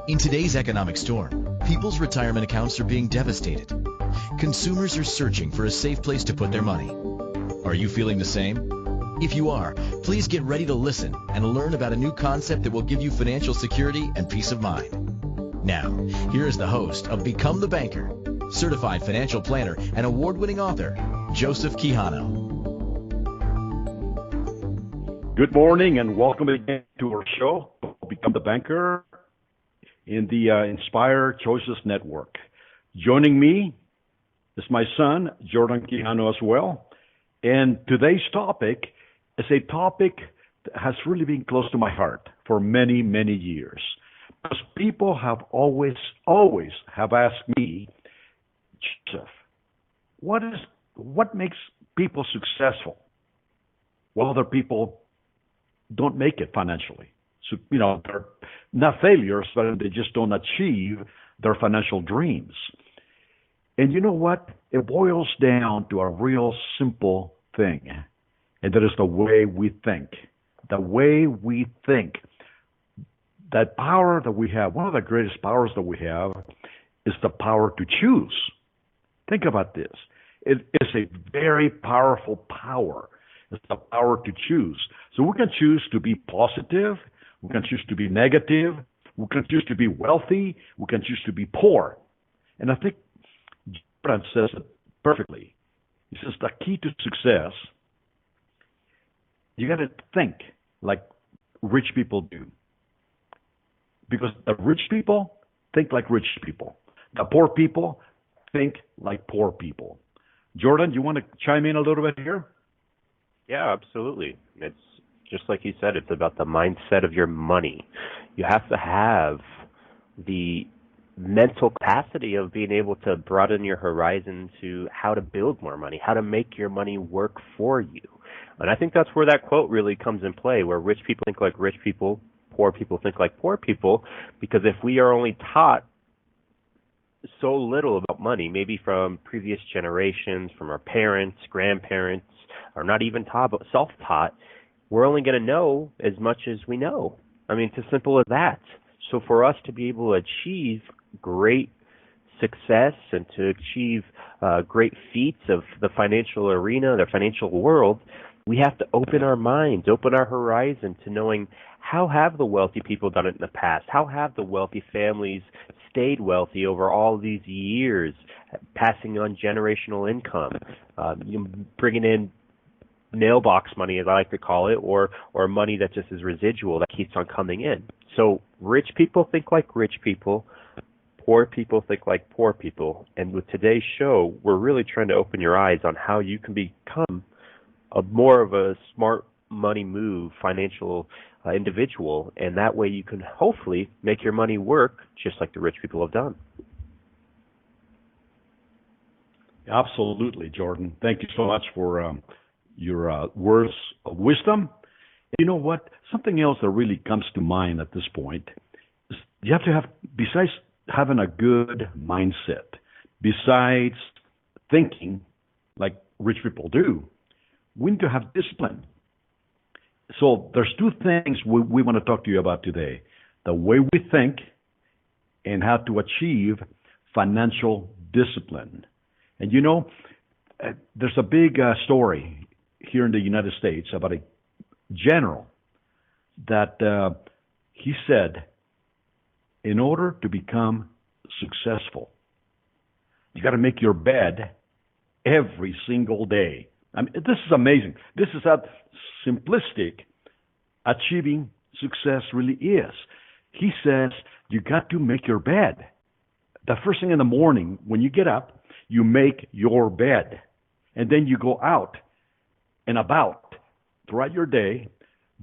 In today's economic storm, people's retirement accounts are being devastated. Consumers are searching for a safe place to put their money. Are you feeling the same? If you are, please get ready to listen and learn about a new concept that will give you financial security and peace of mind. Now, here is the host of Become the Banker, certified financial planner and award-winning author, Joseph Quijano. Good morning and welcome again to our show, Become the Banker, in the Inspire Choices Network. Joining me is my son, Jordan Quijano, as well. And today's topic is a topic that has really been close to my heart for many, many years. Because people have always have asked me, Joseph, what makes people successful while other people don't make it financially? So, they're not failures, but they just don't achieve their financial dreams. And you know what? It boils down to a real simple thing, and that is the way we think. The way we think. That power that we have, one of the greatest powers that we have, is the power to choose. Think about this. It is a very powerful power. It's the power to choose. So we can choose to be positive. We can choose to be negative. We can choose to be wealthy. We can choose to be poor. And I think Jordan says it perfectly. He says the key to success, you got to think like rich people do. Because the rich people think like rich people. The poor people think like poor people. Jordan, you want to chime in a little bit here? Yeah, absolutely. It's just like you said, it's about the mindset of your money. You have to have the mental capacity of being able to broaden your horizon to how to build more money, how to make your money work for you. And I think that's where that quote really comes in play, where rich people think like rich people, poor people think like poor people, because if we are only taught so little about money, maybe from previous generations, from our parents, grandparents, or not even taught, but self-taught, we're only going to know as much as we know. I mean, it's as simple as that. So for us to be able to achieve great success and to achieve great feats of the financial arena, the financial world, we have to open our minds, open our horizon to knowing how have the wealthy people done it in the past? How have the wealthy families stayed wealthy over all these years, passing on generational income, bringing in mailbox money, as I like to call it, or money that just is residual that keeps on coming in. So rich people think like rich people, poor people think like poor people. And with today's show, we're really trying to open your eyes on how you can become more of a smart money move financial individual, and that way you can hopefully make your money work just like the rich people have done. Absolutely, Jordan. Thank you so much for your words of wisdom. You know what? Something else that really comes to mind at this point is you have to have, besides having a good mindset, besides thinking like rich people do, we need to have discipline. So there's two things we want to talk to you about today. The way we think and how to achieve financial discipline. And there's a big story here in the United States about a general that he said, in order to become successful, you got to make your bed every single day. I mean, this is amazing. This is how simplistic achieving success really is. He says you got to make your bed. The first thing in the morning, when you get up, you make your bed. And then you go out and about throughout your day.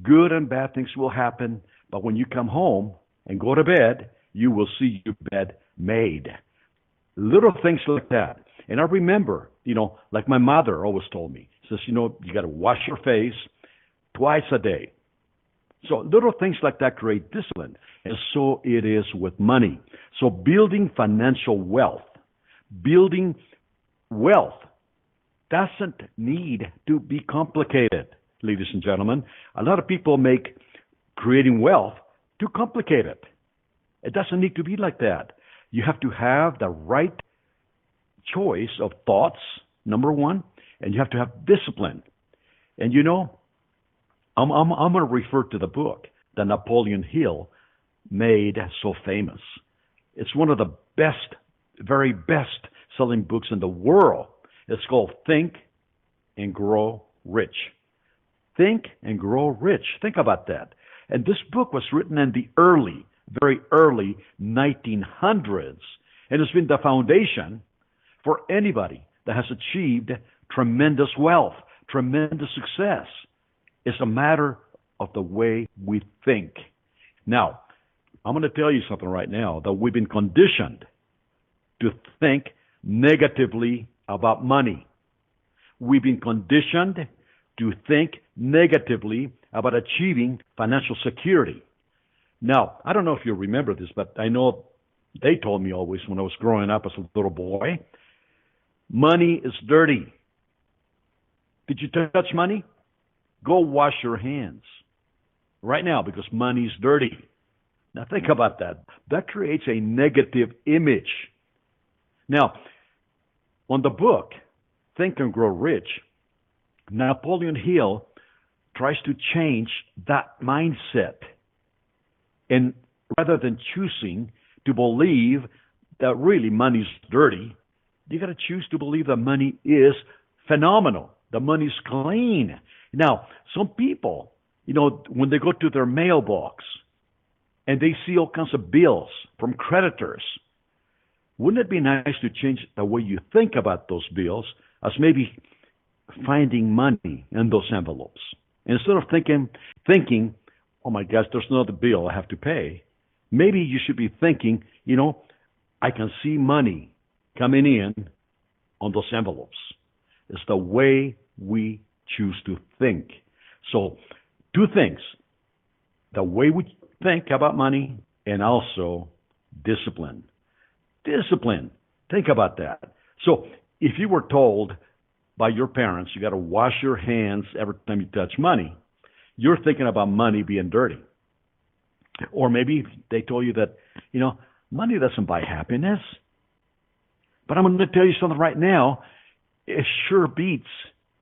Good and bad things will happen, but when you come home and go to bed, you will see your bed made. Little things like that. And I remember, like my mother always told me, says, you got to wash your face twice a day. So little things like that create discipline. And so it is with money. So building financial wealth, building wealth doesn't need to be complicated, ladies and gentlemen. A lot of people make creating wealth too complicated. It doesn't need to be like that. You have to have the right choice of thoughts, number one, and you have to have discipline. And I'm going to refer to the book that Napoleon Hill made so famous. It's one of the best, very best selling books in the world. It's called Think and Grow Rich. Think and Grow Rich. Think about that. And this book was written in the very early 1900s, and it's been the foundation for anybody that has achieved tremendous wealth, tremendous success. It's a matter of the way we think. Now, I'm going to tell you something right now, that we've been conditioned to think negatively about money. We've been conditioned to think negatively about achieving financial security. Now, I don't know if you remember this, but I know they told me always when I was growing up as a little boy, money is dirty. Did you touch money? Go wash your hands right now because money's dirty. Now think about that. That creates a negative image. Now, on the book, Think and Grow Rich, Napoleon Hill tries to change that mindset. And rather than choosing to believe that really money's dirty, you got to choose to believe that money is phenomenal, that money's clean. Now, some people, when they go to their mailbox and they see all kinds of bills from creditors, wouldn't it be nice to change the way you think about those bills as maybe finding money in those envelopes? Instead of thinking, oh my gosh, there's another bill I have to pay, maybe you should be thinking, I can see money coming in on those envelopes. It's the way we choose to think. So, two things: the way we think about money and also discipline. Discipline. Think about that. So, if you were told by your parents you got to wash your hands every time you touch money, you're thinking about money being dirty. Or maybe they told you that, money doesn't buy happiness. But I'm going to tell you something right now. It sure beats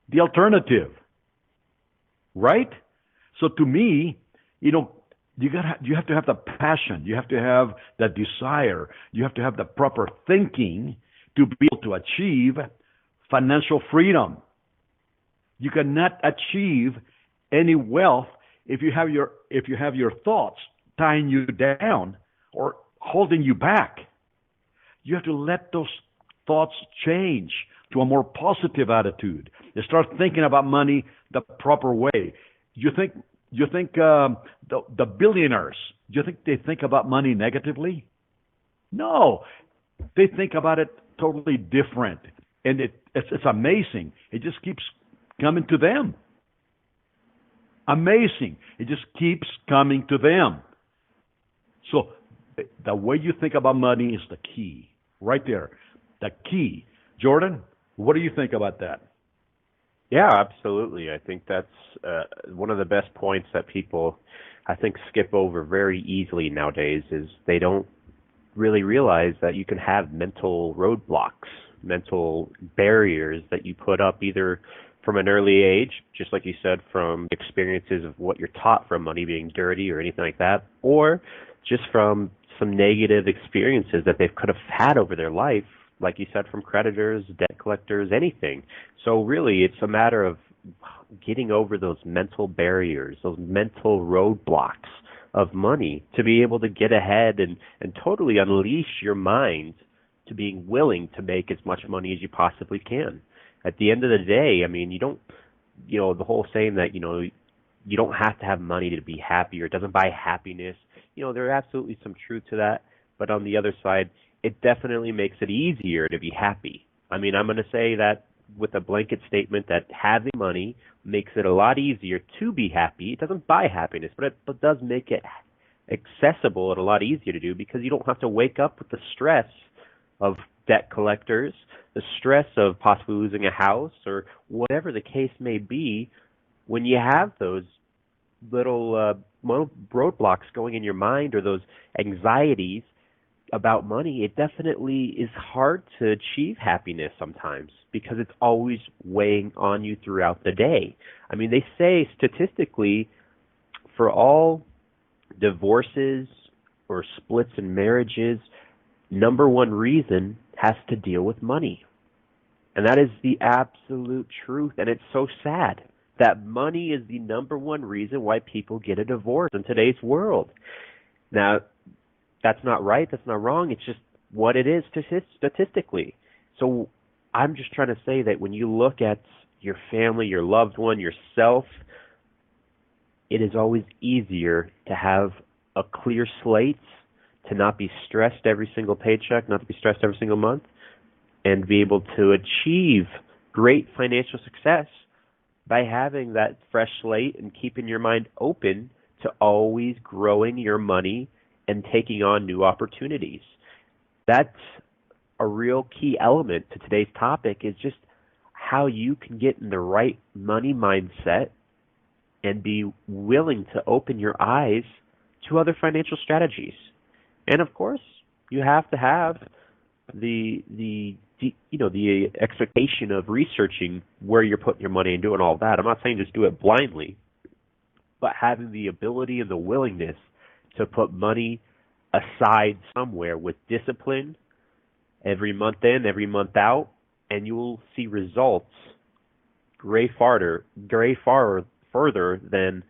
the alternative. Right? So to me, you have to have the passion. You have to have the desire. You have to have the proper thinking to be able to achieve financial freedom. You cannot achieve any wealth if you have your thoughts tying you down or holding you back. You have to let those thoughts change to a more positive attitude. You start thinking about money the proper way. You think the billionaires, do you think they think about money negatively? No, they think about it totally different, and it's amazing. It just keeps coming to them. Amazing. It just keeps coming to them. So the way you think about money is the key, right there. The key. Jordan, what do you think about that? Yeah, absolutely. I think that's one of the best points that people, I think, skip over very easily nowadays is they don't really realize that you can have mental roadblocks, mental barriers that you put up either from an early age, just like you said, from experiences of what you're taught from money being dirty or anything like that, or just from some negative experiences that they could have had over their life, like you said, from creditors, debt collectors, anything. So really, it's a matter of getting over those mental barriers, those mental roadblocks of money to be able to get ahead and totally unleash your mind to being willing to make as much money as you possibly can. At the end of the day, I mean, you don't, the whole saying that, you don't have to have money to be happy or it doesn't buy happiness. There are absolutely some truth to that. But on the other side, it definitely makes it easier to be happy. I mean, I'm going to say that with a blanket statement that having money makes it a lot easier to be happy. It doesn't buy happiness, but it does make it accessible and a lot easier to do because you don't have to wake up with the stress of debt collectors, the stress of possibly losing a house or whatever the case may be. When you have those little roadblocks going in your mind or those anxieties about money, it definitely is hard to achieve happiness sometimes because it's always weighing on you throughout the day. I mean, they say statistically for all divorces or splits in marriages, number one reason has to deal with money. And that is the absolute truth. And it's so sad that money is the number one reason why people get a divorce in today's world. Now, that's not right. That's not wrong. It's just what it is statistically. So I'm just trying to say that when you look at your family, your loved one, yourself, it is always easier to have a clear slate, to not be stressed every single paycheck, not to be stressed every single month, and be able to achieve great financial success by having that fresh slate and keeping your mind open to always growing your money and taking on new opportunities. That's a real key element to today's topic, is just how you can get in the right money mindset and be willing to open your eyes to other financial strategies. And of course, you have to have the expectation of researching where you're putting your money and doing all that. I'm not saying just do it blindly, but having the ability and the willingness to put money aside somewhere with discipline every month in, every month out, and you will see results further than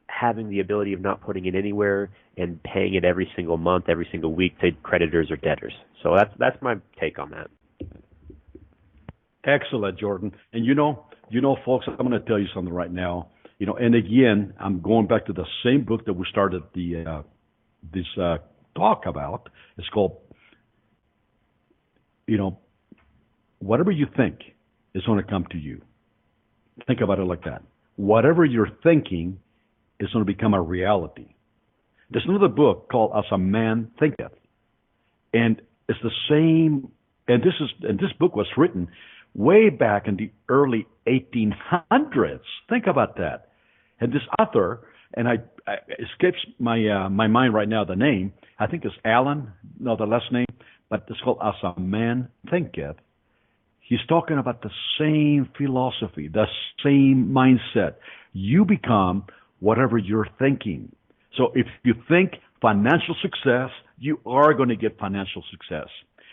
having the ability of not putting it anywhere and paying it every single month, every single week to creditors or debtors. So that's my take on that. Excellent, Jordan. And folks, I'm going to tell you something right now. And again, I'm going back to the same book that we started this talk about. It's called, whatever you think is going to come to you. Think about it like that. Whatever you're thinking is going to become a reality. There's another book called As a Man Thinketh. And it's the same, and this book was written way back in the early 1800s. Think about that. And this author, and it escapes my mind right now, the name, I think it's Allen, no, the last name, but it's called As a Man Thinketh. He's talking about the same philosophy, the same mindset. You become whatever you're thinking. So if you think financial success, you are going to get financial success.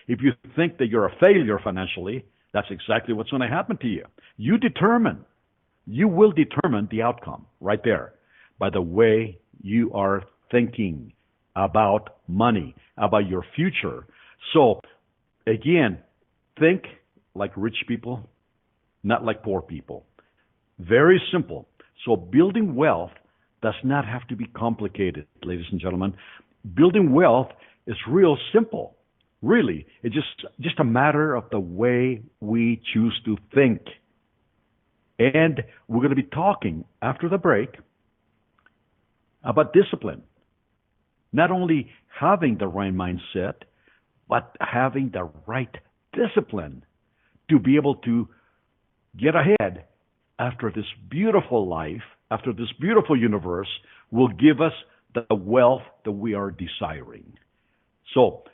If you think that you're a failure financially, that's exactly what's going to happen to you. You will determine the outcome right there by the way you are thinking about money, about your future. So again, think like rich people, not like poor people. Very simple. So building wealth does not have to be complicated, ladies and gentlemen. Building wealth is real simple. Really, it's just a matter of the way we choose to think. And we're going to be talking after the break about discipline. Not only having the right mindset, but having the right discipline to be able to get ahead after this beautiful life, after this beautiful universe will give us the wealth that we are desiring. So,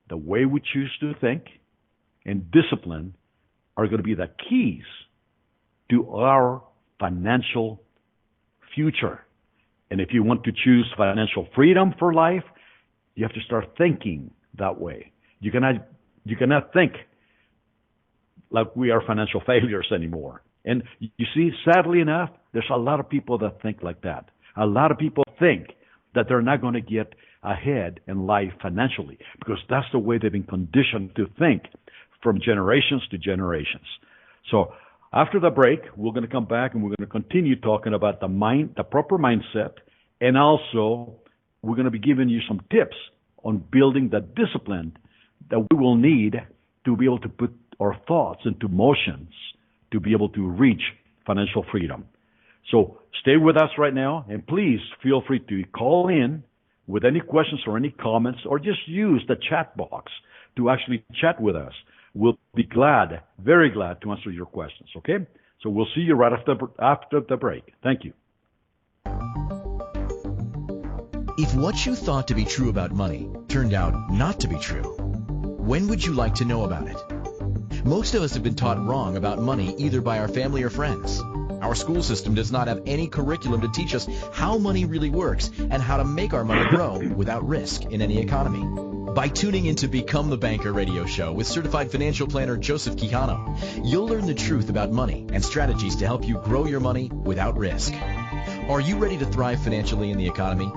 the way we choose to think and discipline are going to be the keys to our financial future. And if you want to choose financial freedom for life, you have to start thinking that way. You cannot think like we are financial failures anymore. And you see, sadly enough, there's a lot of people that think like that. A lot of people think that they're not going to get ahead in life financially because that's the way they've been conditioned to think from generations to generations. So after the break, we're going to come back and we're going to continue talking about the proper mindset, and also we're going to be giving you some tips on building the discipline that we will need to be able to put our thoughts into motions to be able to reach financial freedom. So stay with us right now, and please feel free to call in with any questions or any comments, or just use the chat box to actually chat with us. We'll be glad, very glad to answer your questions, okay? So we'll see you right after the break. Thank you. If what you thought to be true about money turned out not to be true, when would you like to know about it? Most of us have been taught wrong about money either by our family or friends. Our school system does not have any curriculum to teach us how money really works and how to make our money grow without risk in any economy. By tuning into Become the Banker radio show with certified financial planner Joseph Quijano, you'll learn the truth about money and strategies to help you grow your money without risk. Are you ready to thrive financially in the economy?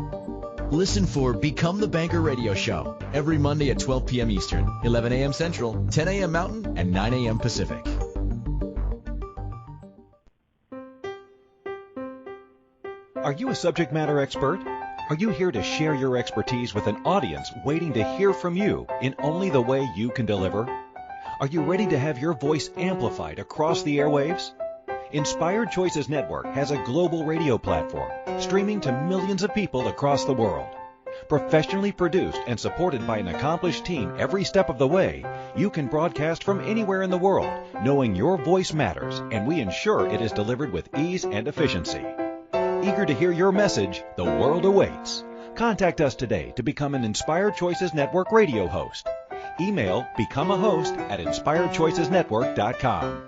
Listen for Become the Banker radio show every Monday at 12 p.m. Eastern, 11 a.m. Central, 10 a.m. Mountain, and 9 a.m. Pacific. Are you a subject matter expert? Are you here to share your expertise with an audience waiting to hear from you in only the way you can deliver? Are you ready to have your voice amplified across the airwaves? Inspired Choices Network has a global radio platform streaming to millions of people across the world. Professionally produced and supported by an accomplished team every step of the way, you can broadcast from anywhere in the world, knowing your voice matters, and we ensure it is delivered with ease and efficiency. Eager to hear your message, the world awaits. Contact us today to become an Inspired Choices Network radio host. Email becomeahost@inspiredchoicesnetwork.com.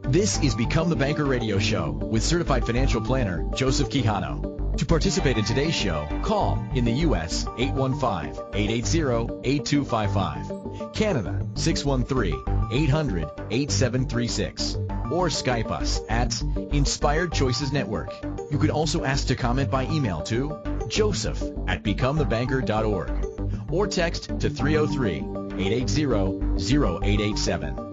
This is Become the Banker radio show with certified financial planner Joseph Quijano. To participate in today's show, call in the U.S. 815-880-8255, Canada 613-800-8736, or Skype us at Inspired Choices Network. You could also ask to comment by email to joseph@becomethebanker.org or text to 303-880-0887.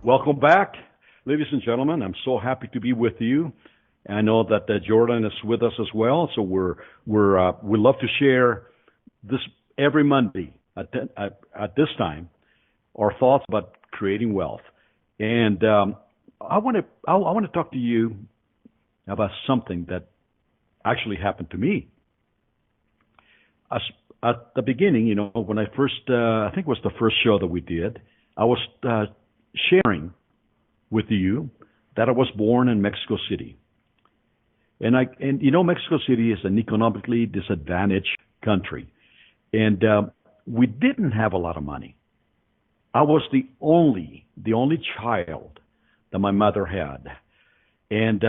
Welcome back, ladies and gentlemen. I'm so happy to be with you. I know that Jordan is with us as well, so we love to share this every Monday at this time, our thoughts about creating wealth. And I want to talk to you about something that actually happened to me. At the beginning, when I first, I think it was the first show that we did, I was sharing with you that I was born in Mexico City. And Mexico City is an economically disadvantaged country. And we didn't have a lot of money. I was the only child that my mother had. And,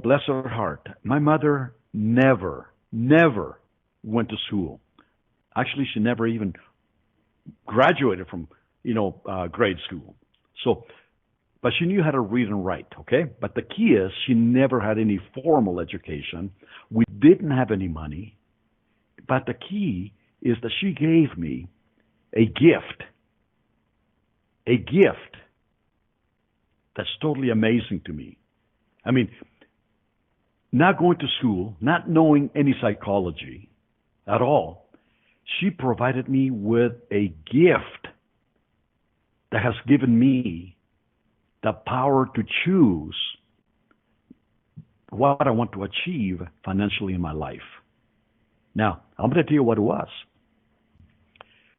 bless her heart, my mother never went to school. Actually, she never even graduated from grade school. So, but she knew how to read and write, okay? But the key is she never had any formal education. We didn't have any money. But the key is that she gave me a gift that's totally amazing to me. I mean, not going to school, not knowing any psychology at all, she provided me with a gift that has given me the power to choose what I want to achieve financially in my life. Now, I'm going to tell you what it was.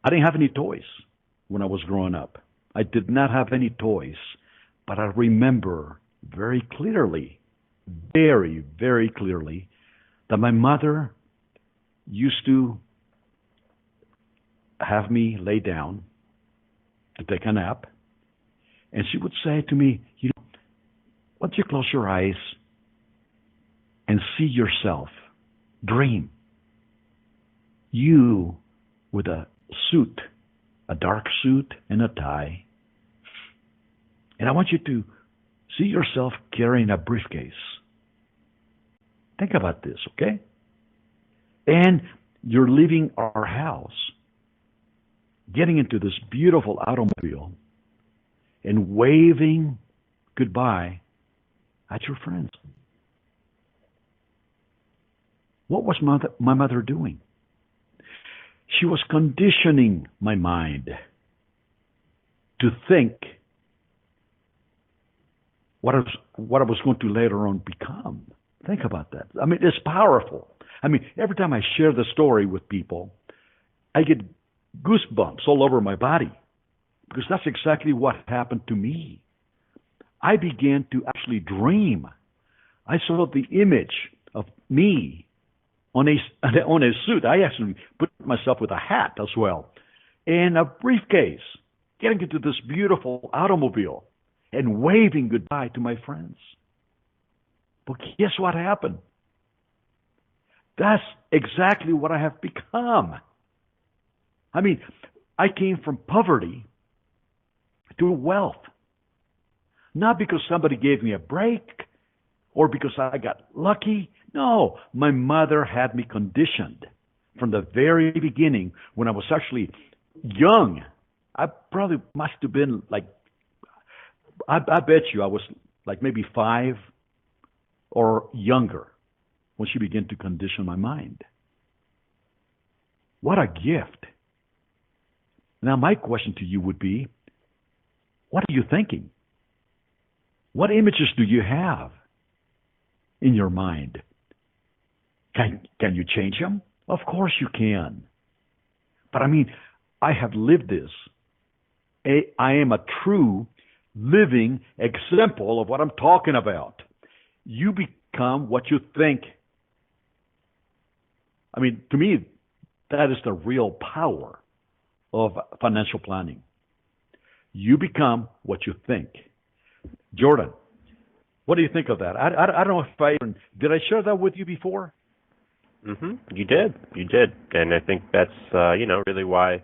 I didn't have any toys when I was growing up. I did not have any toys, but I remember very clearly, very, very clearly, that my mother used to have me lay down to take a nap, and she would say to me, why don't you close your eyes and see yourself, dream, you with a suit, a dark suit and a tie, and I want you to see yourself carrying a briefcase. Think about this, okay? And you're leaving our house, getting into this beautiful automobile and waving goodbye at your friends. What was my mother doing? She was conditioning my mind to think what I was going to later on become. Think about that. I mean, it's powerful. I mean, every time I share the story with people, I get goosebumps all over my body because that's exactly what happened to me. I began to actually dream. I saw the image of me on a suit. I actually put myself with a hat as well, and a briefcase, getting into this beautiful automobile and waving goodbye to my friends. But guess what happened? That's exactly what I have become. I mean, I came from poverty to wealth. Not because somebody gave me a break or because I got lucky. No, my mother had me conditioned from the very beginning when I was actually young. I probably must have been like, I bet you I was like maybe 5 or younger when she began to condition my mind. What a gift. Now, my question to you would be, what are you thinking? What images do you have in your mind? Can you change them? Of course you can. But I mean, I have lived this. I am a true living example of what I'm talking about. You become what you think. I mean, to me, that is the real power of financial planning. You become what you think. Jordan, what do you think of that? I don't know if did I share that with you before? You did, and I think that's really why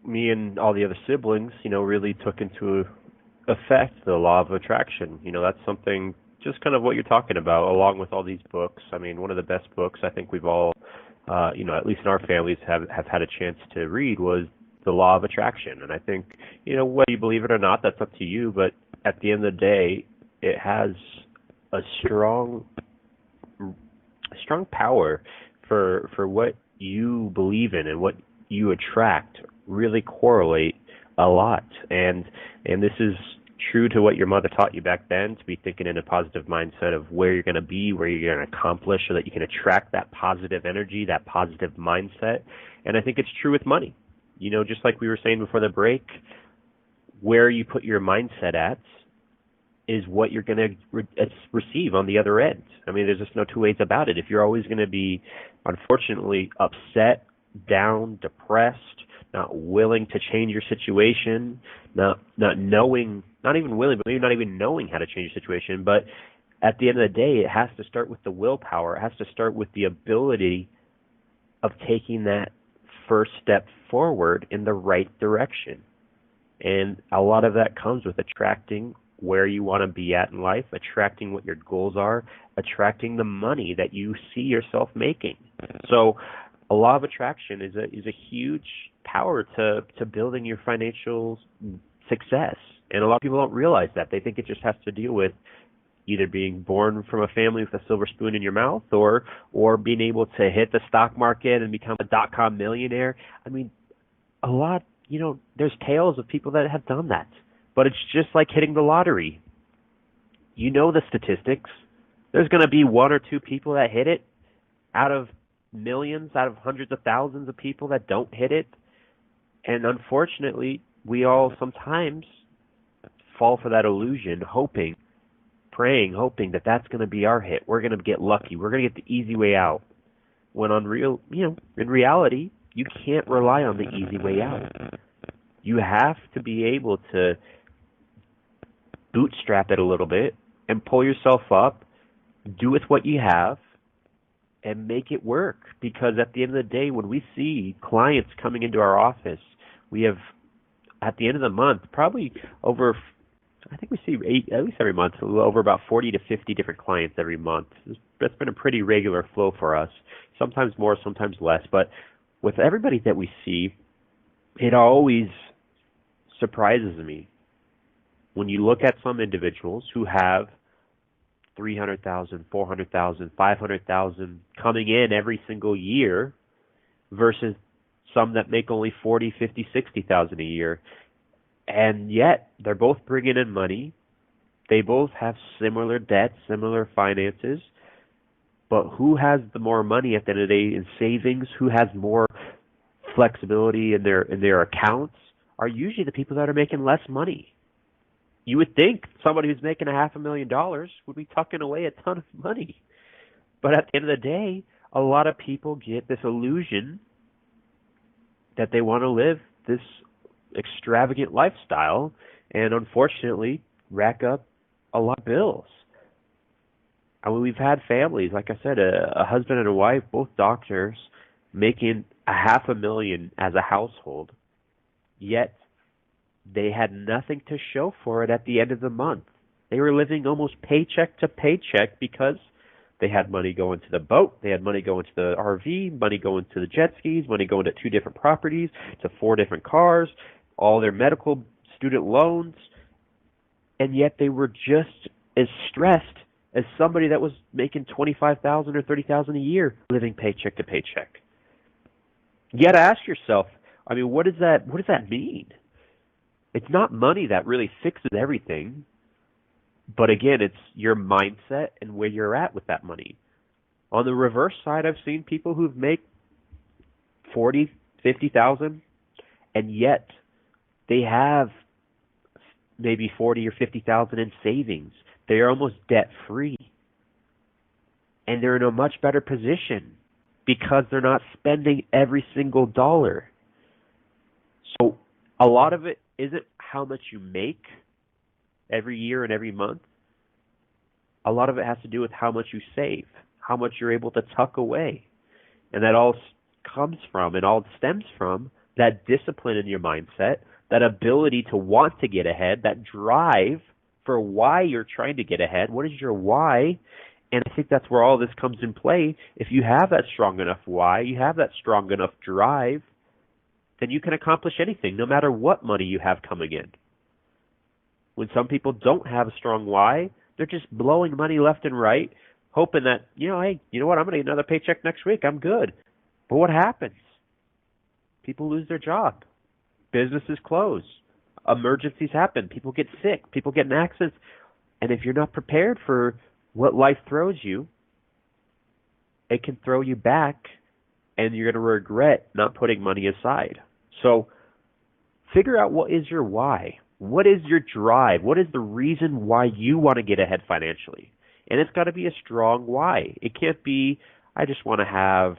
me and all the other siblings, really took into effect the law of attraction. That's something, just kind of what you're talking about, along with all these books. I mean, one of the best books I think we've all, at least in our families, have had a chance to read was The Law of Attraction. And I think, whether you believe it or not, that's up to you. But at the end of the day, it has a strong power for what you believe in and what you attract really correlate a lot. And this is true to what your mother taught you back then, to be thinking in a positive mindset of where you're going to be, where you're going to accomplish, so that you can attract that positive energy, that positive mindset. And I think it's true with money. Just like we were saying before the break, where you put your mindset at is what you're going to receive on the other end. I mean, there's just no two ways about it. If you're always going to be, unfortunately, upset, down, depressed, not willing to change your situation, not knowing, not even willing, but maybe not even knowing how to change your situation. But at the end of the day, it has to start with the willpower. It has to start with the ability of taking that first step forward in the right direction. And a lot of that comes with attracting where you want to be at in life, attracting what your goals are, attracting the money that you see yourself making. So a law of attraction is a huge power to building your financial success. And a lot of people don't realize that. They think it just has to deal with either being born from a family with a silver spoon in your mouth or being able to hit the stock market and become a .com millionaire. I mean, a lot, there's tales of people that have done that. But it's just like hitting the lottery. You know the statistics. There's going to be 1 or 2 people that hit it out of millions, out of hundreds of thousands of people that don't hit it. And unfortunately, we all sometimes fall for that illusion, praying, hoping that that's going to be our hit. We're going to get lucky. We're going to get the easy way out. When in reality, you can't rely on the easy way out. You have to be able to bootstrap it a little bit and pull yourself up, do with what you have, and make it work. Because at the end of the day, when we see clients coming into our office, we have, at the end of the month, probably over, I think we see at least every month, over about 40 to 50 different clients every month. That's been a pretty regular flow for us, sometimes more, sometimes less. But with everybody that we see, it always surprises me when you look at some individuals who have 300,000, 400,000, 500,000 coming in every single year versus some that make only 40, 50, 60,000 a year. And yet they're both bringing in money. They both have similar debts, similar finances. But who has the more money at the end of the day in savings? Who has more flexibility in their accounts? are usually the people that are making less money. You would think somebody who's making $500,000 would be tucking away a ton of money. But at the end of the day, a lot of people get this illusion that they want to live this extravagant lifestyle and unfortunately rack up a lot of bills. I mean, we've had families, like I said, a husband and a wife, both doctors, making $500,000 as a household, yet they had nothing to show for it at the end of the month. They were living almost paycheck to paycheck because they had money going to the boat, they had money going to the RV, money going to the jet skis, money going to 2 different properties, to 4 different cars, all their medical, student loans, and yet they were just as stressed as somebody that was making $25,000 or $30,000 a year living paycheck to paycheck. You got to ask yourself, I mean, what does that mean? It's not money that really fixes everything. But again, it's your mindset and where you're at with that money. On the reverse side, I've seen people who make $40,000, $50,000, and yet they have maybe $40,000 or $50,000 in savings. They are almost debt free, and they're in a much better position because they're not spending every single dollar. So a lot of it isn't how much you make every year and every month. A lot of it has to do with how much you save, how much you're able to tuck away. And that all comes from and all stems from that discipline in your mindset, that ability to want to get ahead, that drive for why you're trying to get ahead. What is your why? And I think that's where all this comes in play. If you have that strong enough why, you have that strong enough drive, then you can accomplish anything, no matter what money you have coming in. When some people don't have a strong why, they're just blowing money left and right, hoping that, hey, you know what, I'm going to get another paycheck next week. I'm good. But what happens? People lose their job. Businesses close. Emergencies happen. People get sick. People get in accidents. And if you're not prepared for what life throws you, it can throw you back, and you're going to regret not putting money aside. So figure out what is your why. What is your drive? What is the reason why you want to get ahead financially? And it's got to be a strong why. It can't be, I just want to have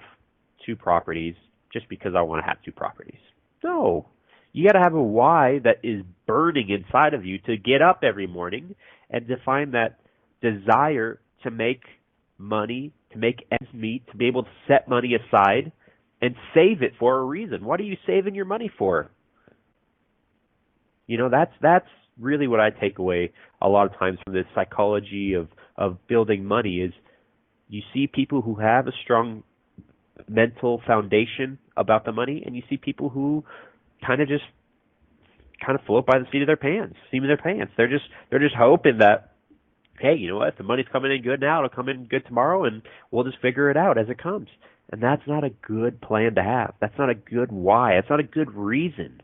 2 properties just because I want to have 2 properties. No. You got to have a why that is burning inside of you to get up every morning and to find that desire to make money, to make ends meet, to be able to set money aside and save it for a reason. What are you saving your money for? That's really what I take away a lot of times from this psychology of building money is you see people who have a strong mental foundation about the money, and you see people who kind of float by the seat of their pants. They're just hoping that, hey, you know what? If the money's coming in good now, it'll come in good tomorrow, and we'll just figure it out as it comes. And that's not a good plan to have. That's not a good why. That's not a good reason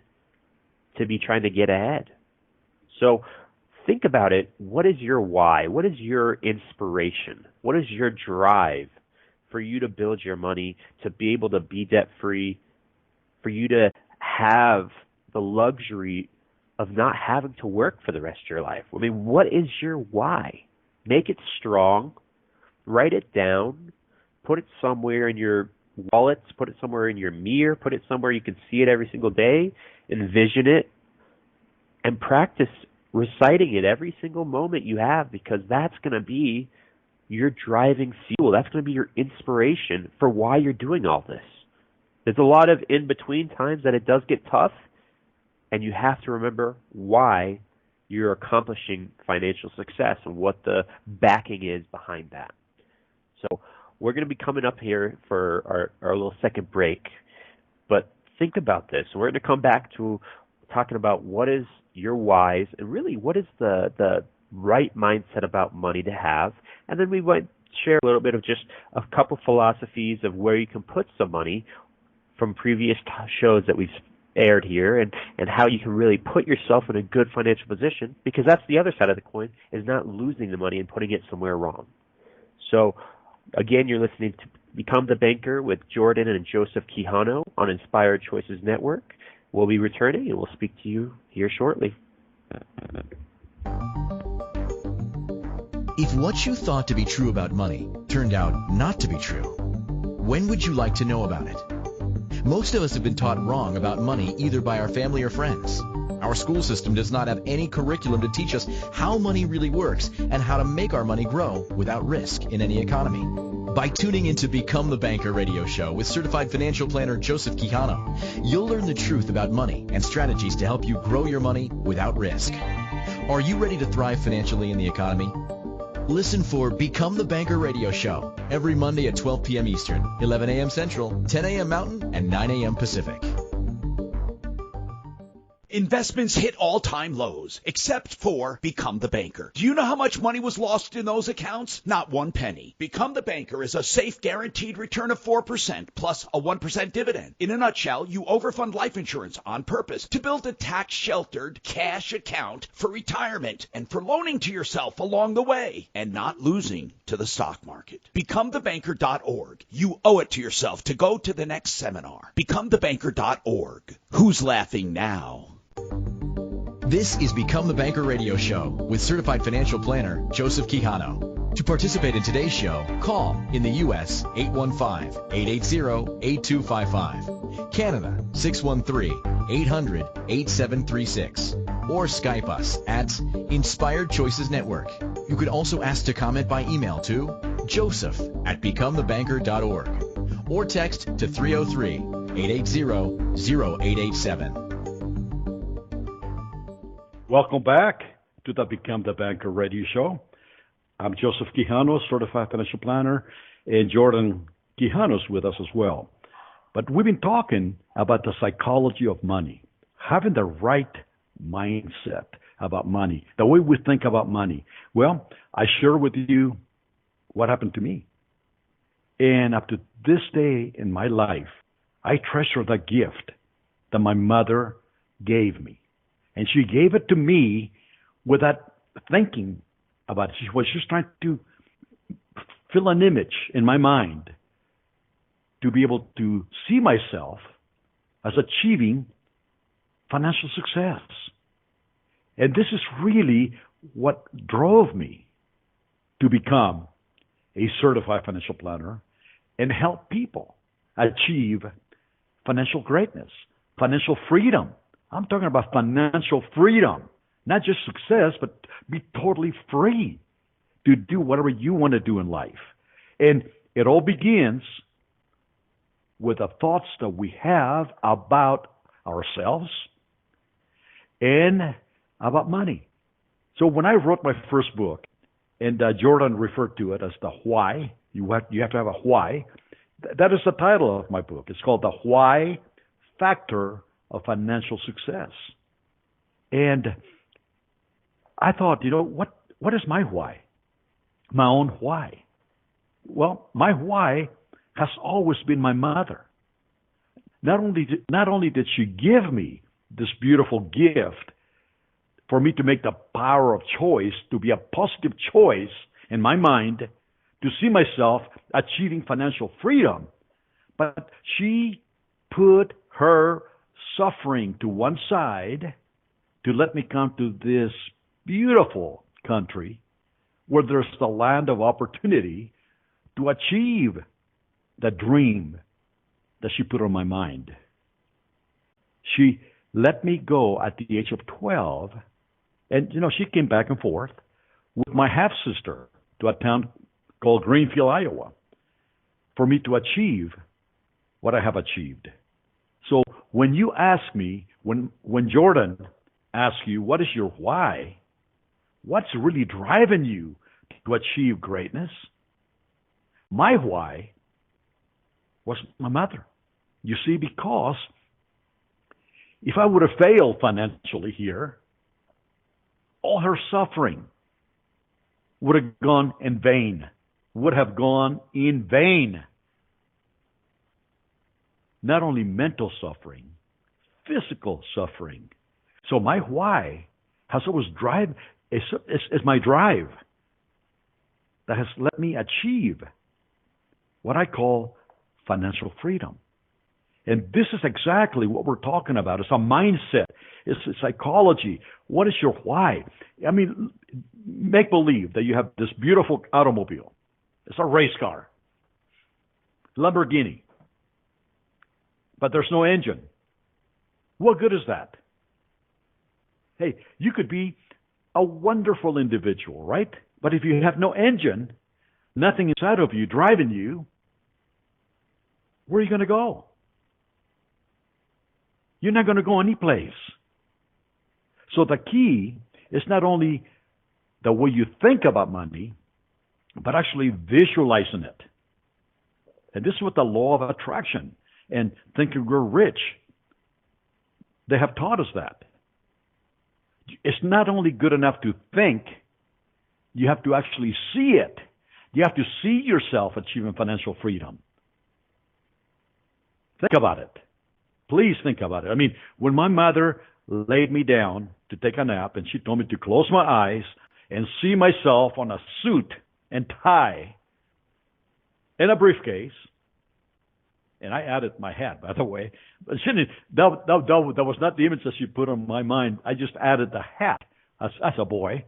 to be trying to get ahead. So think about it. What is your why? What is your inspiration? What is your drive for you to build your money, to be able to be debt-free, for you to have the luxury of not having to work for the rest of your life? I mean, what is your why? Make it strong. Write it down. Put it somewhere in your wallets. Put it somewhere in your mirror. Put it somewhere you can see it every single day. Envision it. And practice reciting it every single moment you have, because that's going to be your driving fuel. That's going to be your inspiration for why you're doing all this. There's a lot of in-between times that it does get tough, and you have to remember why you're accomplishing financial success and what the backing is behind that. So we're going to be coming up here for our little second break, but think about this. We're going to come back to talking about what is your whys and really what is the right mindset about money to have, and then we might share a little bit of just a couple philosophies of where you can put some money from previous shows that we've aired here, and how you can really put yourself in a good financial position, because that's the other side of the coin, is not losing the money and putting it somewhere wrong. So again, you're listening to Become the Banker with Jordan and Joseph Quijano on Inspired Choices Network. We'll be returning, and we'll speak to you here shortly. If what you thought to be true about money turned out not to be true, when would you like to know about it? Most of us have been taught wrong about money either by our family or friends. Our school system does not have any curriculum to teach us how money really works and how to make our money grow without risk in any economy. By tuning into Become the Banker radio show with certified financial planner Joseph Quijano, you'll learn the truth about money and strategies to help you grow your money without risk. Are you ready to thrive financially in the economy? Listen for Become the Banker radio show every Monday at 12 p.m. Eastern, 11 a.m. Central, 10 a.m. Mountain, and 9 a.m. Pacific. Investments hit all-time lows, except for Become the Banker. Do you know how much money was lost in those accounts? Not one penny. Become the Banker is a safe, guaranteed return of 4% plus a 1% dividend. In a nutshell, you overfund life insurance on purpose to build a tax-sheltered cash account for retirement and for loaning to yourself along the way and not losing to the stock market. BecomeTheBanker.org. You owe it to yourself to go to the next seminar. BecomeTheBanker.org. Who's laughing now? This is Become the Banker radio show with certified financial planner Joseph Quijano. To participate in today's show, call in the U.S. 815-880-8255, Canada 613-800-8736, or Skype us at Inspired Choices Network. You could also ask to comment by email to joseph@becomethebanker.org or text to 303-880-0887. Welcome back to the Become the Banker radio show. I'm Joseph Quijano, certified financial planner, and Jordan Quijano's with us as well. But we've been talking about the psychology of money, having the right mindset about money, the way we think about money. Well, I share with you what happened to me. And up to this day in my life, I treasure the gift that my mother gave me. And she gave it to me without thinking about it. She was just trying to fill an image in my mind to be able to see myself as achieving financial success. And this is really what drove me to become a certified financial planner and help people achieve financial greatness, financial freedom. I'm talking about financial freedom, not just success, but be totally free to do whatever you want to do in life. And it all begins with the thoughts that we have about ourselves and about money. So when I wrote my first book, and Jordan referred to it as the why, you have to have a why. That is the title of my book. It's called The Why Factor of Financial Success. And I thought, what is my why? My own why. Well, my why has always been my mother. Not only did she give me this beautiful gift for me to make the power of choice, to be a positive choice in my mind, to see myself achieving financial freedom, but she put her suffering to one side to let me come to this beautiful country where there's the land of opportunity to achieve the dream that she put on my mind. She let me go at the age of 12, and she came back and forth with my half-sister to a town called Greenfield, Iowa, for me to achieve what I have achieved. So when you ask me, when Jordan asks you, what is your why? What's really driving you to achieve greatness? My why was my mother. You see, because if I would have failed financially here, all her suffering would have gone in vain. Not only mental suffering, physical suffering. So my why has always is my drive that has let me achieve what I call financial freedom. And this is exactly what we're talking about. It's a mindset. It's psychology. What is your why? I mean, make believe that you have this beautiful automobile. It's a race car, Lamborghini, but there's no engine. What good is that? Hey, you could be a wonderful individual, right? But if you have no engine, nothing inside of you driving you, where are you going to go? You're not going to go any place. So the key is not only the way you think about money, but actually visualizing it. And this is what the law of attraction and Think and Grow Rich, they have taught us that. It's not only good enough to think, you have to actually see it. You have to see yourself achieving financial freedom. Think about it. Please think about it. I mean, when my mother laid me down to take a nap and she told me to close my eyes and see myself on a suit and tie and a briefcase, and I added my hat, by the way. But that was not the image that she put on my mind. I just added the hat as a boy.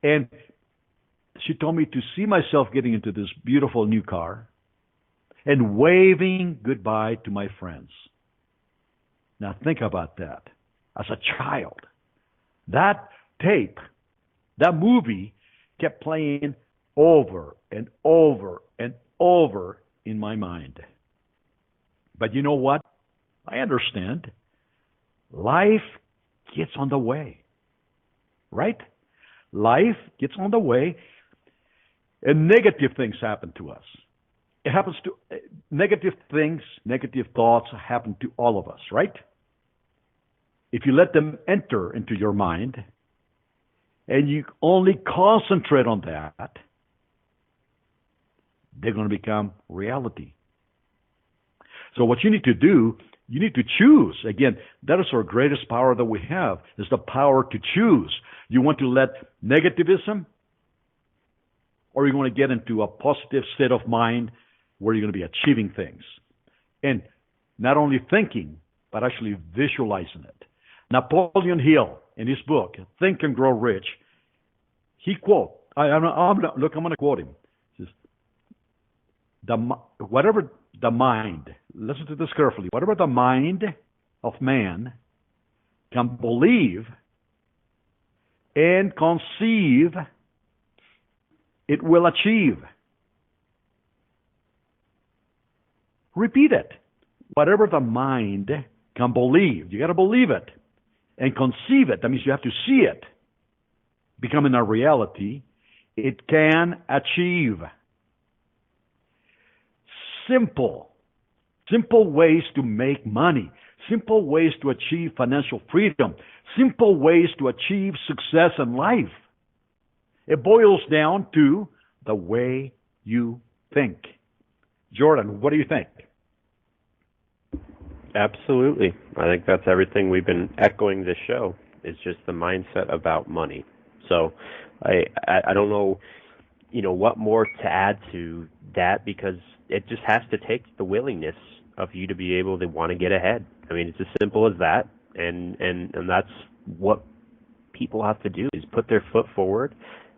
And she told me to see myself getting into this beautiful new car and waving goodbye to my friends. Now think about that. As a child, that tape, that movie kept playing over and over and over in my mind. But you know what? I understand. Life gets on the way, right? Life gets on the way, and negative things happen to us. It happens to negative things, negative thoughts happen to all of us, right? If you let them enter into your mind and you only concentrate on that, they're going to become reality. So what you need to do, you need to choose. Again, that is our greatest power that we have, is the power to choose. You want to let negativism, or you want to get into a positive state of mind where you're going to be achieving things. And not only thinking, but actually visualizing it. Napoleon Hill, in his book, Think and Grow Rich, he quote, I'm going to quote him. He says, whatever the mind, listen to this carefully, whatever the mind of man can believe and conceive, it will achieve. Repeat it. Whatever the mind can believe, you got to believe it, and conceive it. That means you have to see it becoming a reality. It can achieve. Simple ways to make money, simple ways to achieve financial freedom, simple ways to achieve success in life. It boils down to the way you think. Jordan, what do you think? Absolutely. I think that's everything we've been echoing this show, is just the mindset about money. So I don't know, what more to add to that, because it just has to take the willingness of you to be able to want to get ahead. I mean, it's as simple as that. And that's what people have to do, is put their foot forward,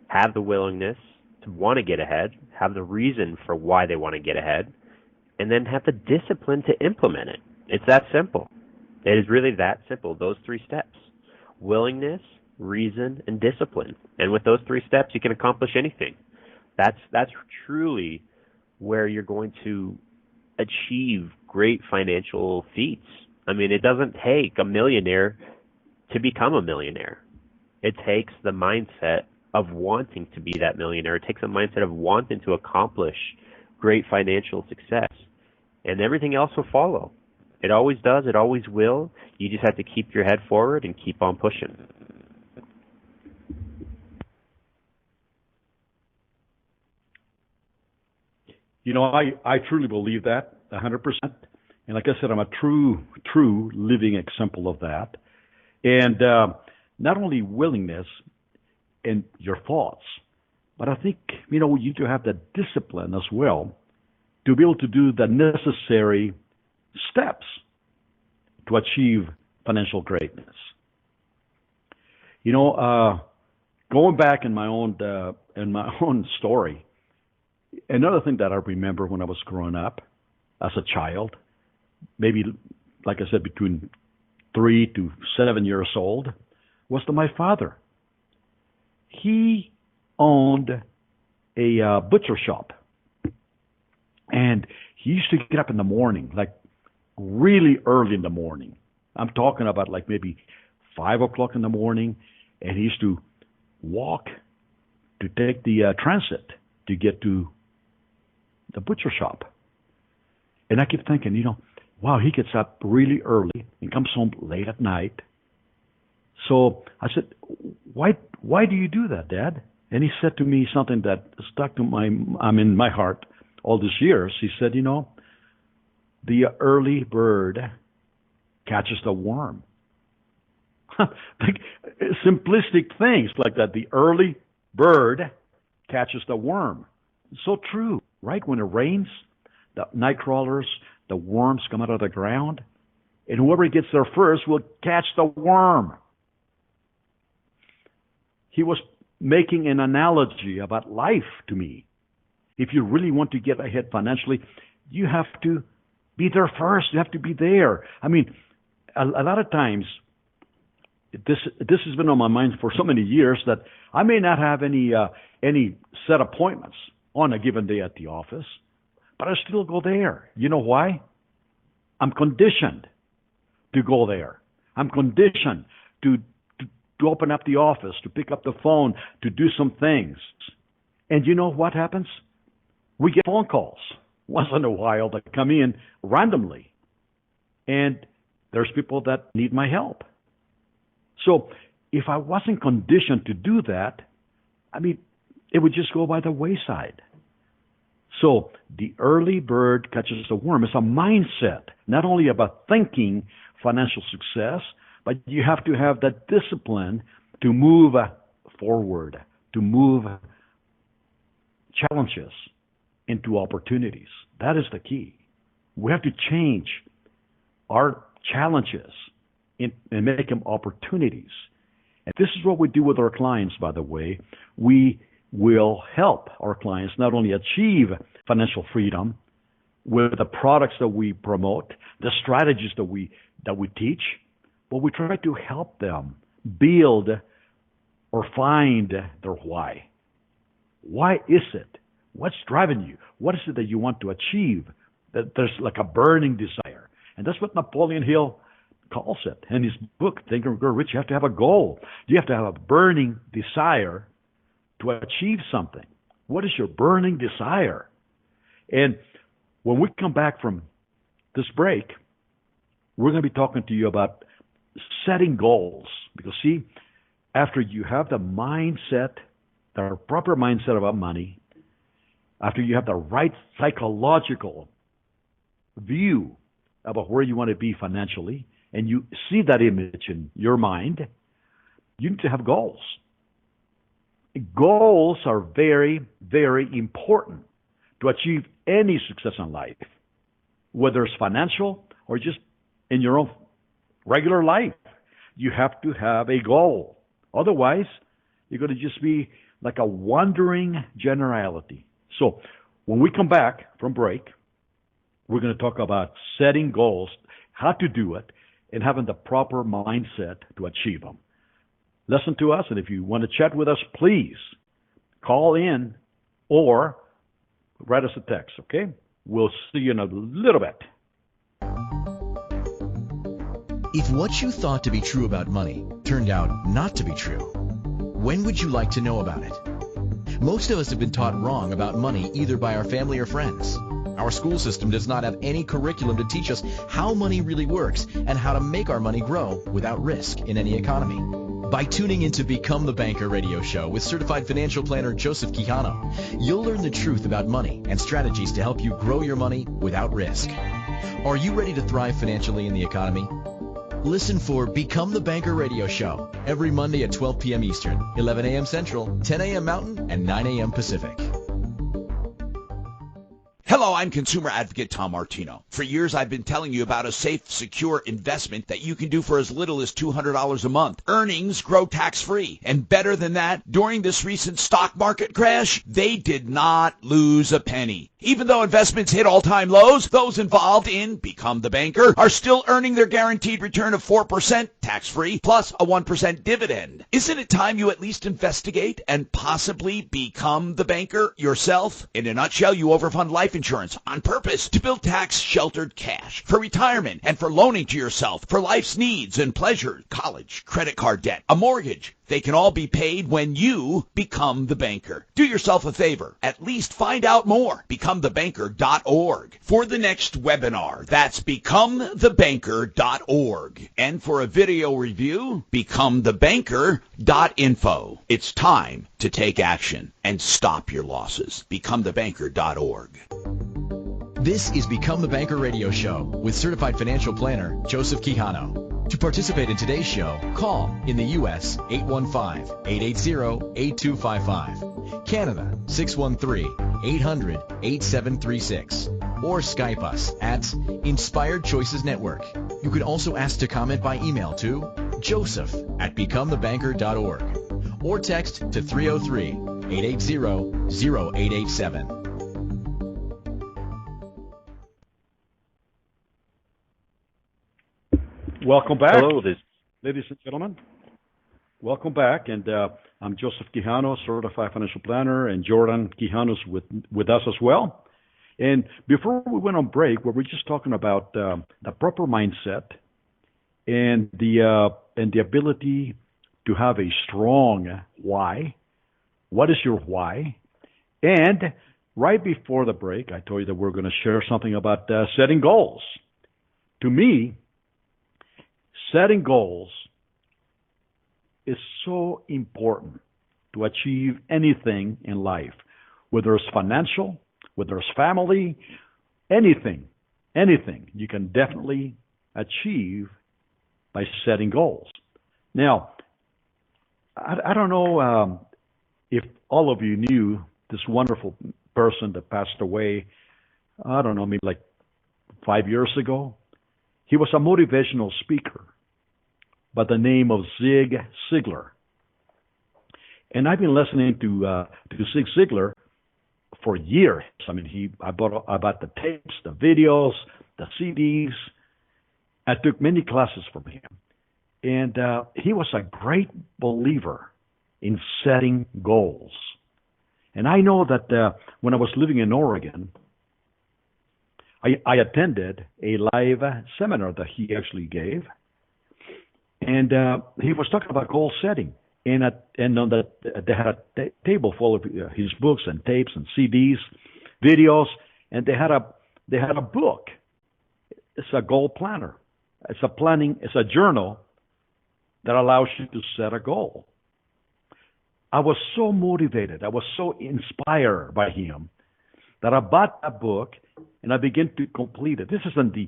have the willingness to want to get ahead, have the reason for why they want to get ahead, and then have the discipline to implement it. It's that simple. It is really that simple, those 3 steps. Willingness, reason, and discipline. And with those 3 steps, you can accomplish anything. That's truly where you're going to achieve great financial feats. I mean, it doesn't take a millionaire to become a millionaire. It takes the mindset of wanting to be that millionaire. It takes a mindset of wanting to accomplish great financial success. And everything else will follow. It always does. It always will. You just have to keep your head forward and keep on pushing. I truly believe that 100%. And like I said, I'm a true living example of that. And not only willingness in your thoughts, but I think, you need to have the discipline as well to be able to do the necessary steps to achieve financial greatness. Going back in my own story, another thing that I remember when I was growing up as a child, maybe, like I said, between 3 to 7 years old, was to my father. He owned a butcher shop, and he used to get up in the morning, like really early in the morning. I'm talking about like maybe 5 o'clock in the morning, and he used to walk to take the transit to get to the butcher shop. And I keep thinking, wow, he gets up really early and comes home late at night. So I said, why do you do that, Dad? And he said to me something that stuck to in my heart all these years. He said, the early bird catches the worm. Like simplistic things like that. The early bird catches the worm. It's so true, right? When it rains, the night crawlers, the worms come out of the ground, and whoever gets there first will catch the worm. He was making an analogy about life to me. If you really want to get ahead financially, you have to be there first. You have to be there. I mean, a lot of times, this has been on my mind for so many years that I may not have any set appointments on a given day at the office, but I still go there. You know why? I'm conditioned to go there. I'm conditioned to open up the office, to pick up the phone, to do some things. And you know what happens? We get phone calls once in a while that come in randomly. And there's people that need my help. So if I wasn't conditioned to do that, it would just go by the wayside. So the early bird catches the worm. It's a mindset, not only about thinking financial success, but you have to have that discipline to move forward, to move challenges into opportunities. That is the key. We have to change our challenges and make them opportunities. And this is what we do with our clients, by the way. We will help our clients not only achieve financial freedom with the products that we promote, the strategies that we teach, but we try to help them build or find their why. Why is it? What's driving you? What is it that you want to achieve? That there's like a burning desire. And that's what Napoleon Hill calls it in his book, Think and Grow Rich. You have to have a goal. You have to have a burning desire to achieve something. What is your burning desire? And when we come back from this break, we're going to be talking to you about setting goals. Because see, after you have the mindset, the proper mindset about money, after you have the right psychological view about where you want to be financially, and you see that image in your mind, you need to have goals. Goals are very, very important to achieve any success in life, whether it's financial or just in your own regular life. You have to have a goal. Otherwise, you're going to just be like a wandering generality. So when we come back from break, we're going to talk about setting goals, how to do it, and having the proper mindset to achieve them. Listen to us, and if you want to chat with us, please call in or write us a text, okay? We'll see you in a little bit. If what you thought to be true about money turned out not to be true, when would you like to know about it? Most of us have been taught wrong about money either by our family or friends. Our school system does not have any curriculum to teach us how money really works and how to make our money grow without risk in any economy. By tuning into Become the Banker radio show with certified financial planner Joseph Quijano, you'll learn the truth about money and strategies to help you grow your money without risk. Are you ready to thrive financially in the economy? Listen for Become the Banker radio show every Monday at 12 p.m. Eastern, 11 a.m. Central, 10 a.m. Mountain, and 9 a.m. Pacific. Hello, I'm consumer advocate Tom Martino. For years, I've been telling you about a safe, secure investment that you can do for as little as $200 a month. Earnings grow tax-free. And better than that, during this recent stock market crash, they did not lose a penny. Even though investments hit all-time lows, those involved in Become the Banker are still earning their guaranteed return of 4% tax-free plus a 1% dividend. Isn't it time you at least investigate and possibly become the banker yourself? In a nutshell, you overfund life insurance on purpose to build tax-sheltered cash for retirement and for loaning to yourself for life's needs and pleasures, college, credit card debt, a mortgage. They can all be paid when you become the banker. Do yourself a favor. At least find out more. BecomeTheBanker.org. For the next webinar, that's BecomeTheBanker.org. And for a video review, BecomeTheBanker.info. It's time to take action and stop your losses. BecomeTheBanker.org. This is Become the Banker radio show with certified financial planner Joseph Quijano. To participate in today's show, call in the U.S. 815-880-8255, Canada 613-800-8736, or Skype us at Inspired Choices Network. You can also ask to comment by email to joseph@becomethebanker.org or text to 303-880-0887. Welcome back. Hello, ladies and gentlemen. Welcome back, and I'm Joseph Quijano, certified financial planner, and Jordan Quijano's with us as well. And before we went on break, we were just talking about the proper mindset and the ability to have a strong why. What is your why? And right before the break, I told you that we're going to share something about setting goals. To me, setting goals is so important to achieve anything in life, whether it's financial, whether it's family, anything you can definitely achieve by setting goals. Now, I don't know if all of you knew this wonderful person that passed away, I don't know, maybe like 5 years ago. He was a motivational speaker by the name of Zig Ziglar. And I've been listening to Zig Ziglar for years. I mean, I bought the tapes, the videos, the CDs. I took many classes from him. And he was a great believer in setting goals. And I know that when I was living in Oregon, I attended a live seminar that he actually gave. And he was talking about goal setting, and on they had a table full of his books and tapes and CDs, videos, and they had a book. It's a goal planner. It's a journal that allows you to set a goal. I was so motivated. I was so inspired by him that I bought a book and I began to complete it. This is in the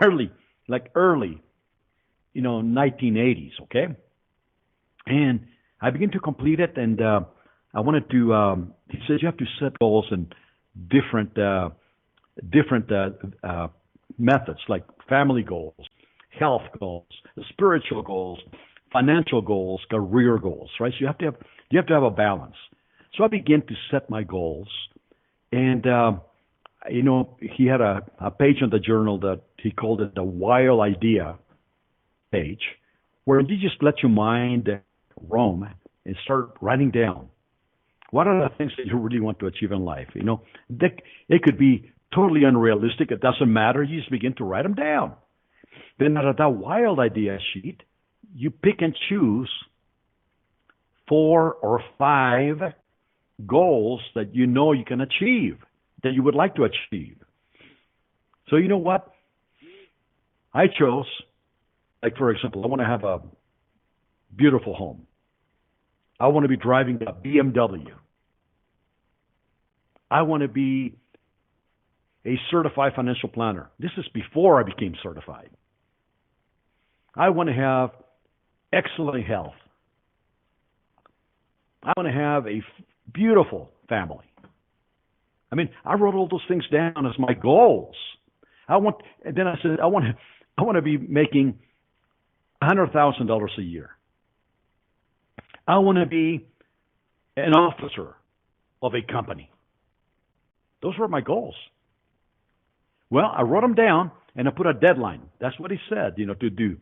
early 1980s, okay? And I began to complete it, and I wanted to, he said you have to set goals in different methods, like family goals, health goals, spiritual goals, financial goals, career goals, right? So you have to have a balance. So I began to set my goals, and he had a page in the journal that he called it the wild idea page, where you just let your mind roam and start writing down what are the things that you really want to achieve in life. It could be totally unrealistic. It doesn't matter. You just begin to write them down. Then out of that wild idea sheet, you pick and choose 4 or 5 goals that you know you can achieve, that you would like to achieve. So you know what? I chose, like, for example, I want to have a beautiful home. I want to be driving a BMW. I want to be a certified financial planner. This is before I became certified. I want to have excellent health. I want to have a beautiful family. I mean, I wrote all those things down as my goals. And then I said, I want to be making $100,000 a year. I want to be an officer of a company. Those were my goals. Well, I wrote them down and I put a deadline. That's what he said, to do.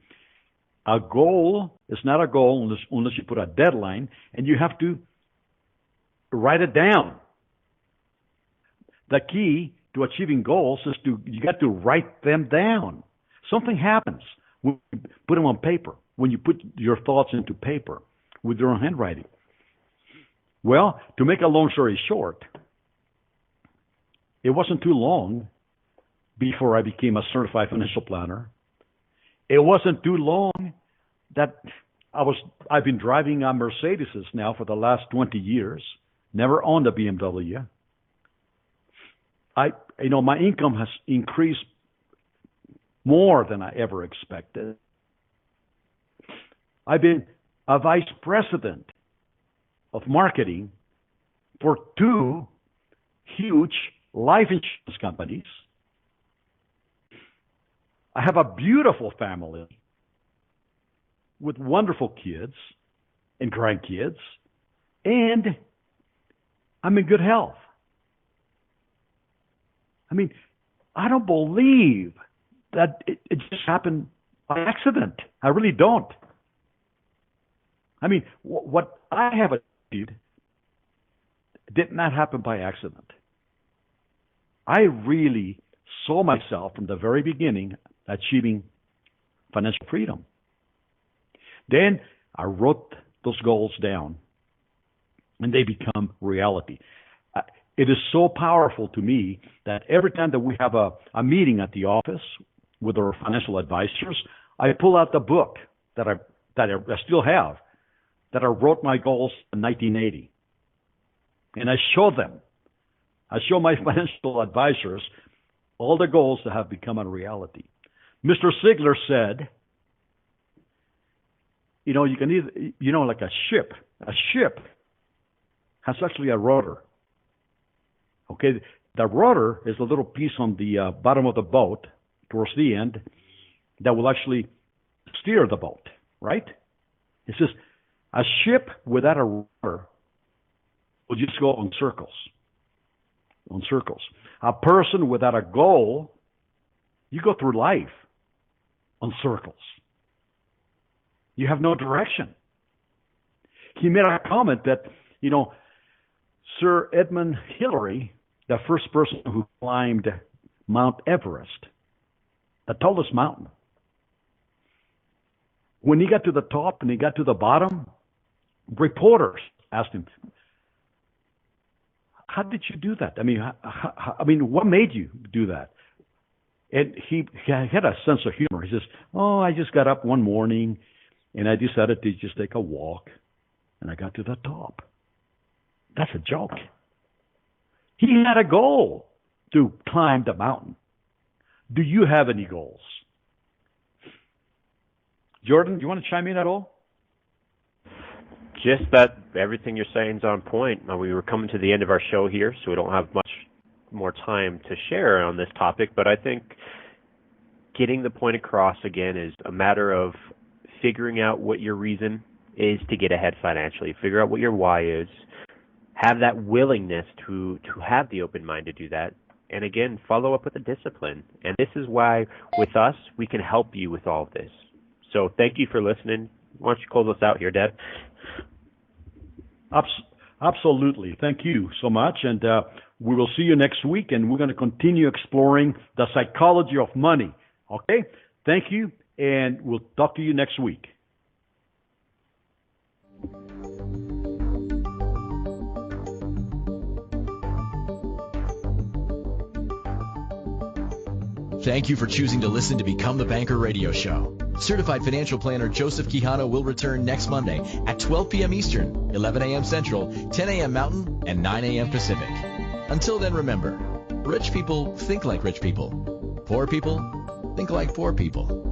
A goal is not a goal unless you put a deadline, and you have to write it down. The key to achieving goals is you got to write them down. Something happens when you put them on paper, when you put your thoughts into paper with your own handwriting. Well, to make a long story short, it wasn't too long before I became a certified financial planner. It wasn't too long that I've been driving a Mercedes now for the last 20 years, never owned a BMW. My income has increased more than I ever expected. I've been a vice president of marketing for 2 huge life insurance companies. I have a beautiful family with wonderful kids and grandkids, and I'm in good health. I mean, I don't believe that it just happened by accident. I really don't. I mean, what I have achieved did not happen by accident. I really saw myself from the very beginning achieving financial freedom. Then I wrote those goals down, and they become reality. It is so powerful to me that every time that we have a meeting at the office with our financial advisors, I pull out the book that I still have, that I wrote my goals in 1980. And I show them. I show my financial advisors all the goals that have become a reality. Mr. Sigler said, you can either, like a ship has actually a rudder. Okay, the rudder is a little piece on the bottom of the boat towards the end that will actually steer the boat, right? It says a ship without a rudder will just go on circles. A person without a goal, you go through life on circles. You have no direction. He made a comment that, Sir Edmund Hillary, the first person who climbed Mount Everest, the tallest mountain, when he got to the top and he got to the bottom, reporters asked him, how did you do that? I mean, what made you do that? And he had a sense of humor. He says, I just got up one morning and I decided to just take a walk and I got to the top. That's a joke. He had a goal to climb the mountain. Do you have any goals? Jordan, do you want to chime in at all? Just that everything you're saying is on point. We were coming to the end of our show here, so we don't have much more time to share on this topic, but I think getting the point across again is a matter of figuring out what your reason is to get ahead financially. Figure out what your why is. Have that willingness to have the open mind to do that. And again, follow up with a discipline. And this is why, with us, we can help you with all of this. So thank you for listening. Why don't you close us out here, Dad? Absolutely. Thank you so much. And we will see you next week, and we're going to continue exploring the psychology of money. Okay? Thank you, and we'll talk to you next week. Thank you for choosing to listen to Become the Banker radio show. Certified financial planner Joseph Quijano will return next Monday at 12 p.m. Eastern, 11 a.m. Central, 10 a.m. Mountain, and 9 a.m. Pacific. Until then, remember, rich people think like rich people. Poor people think like poor people.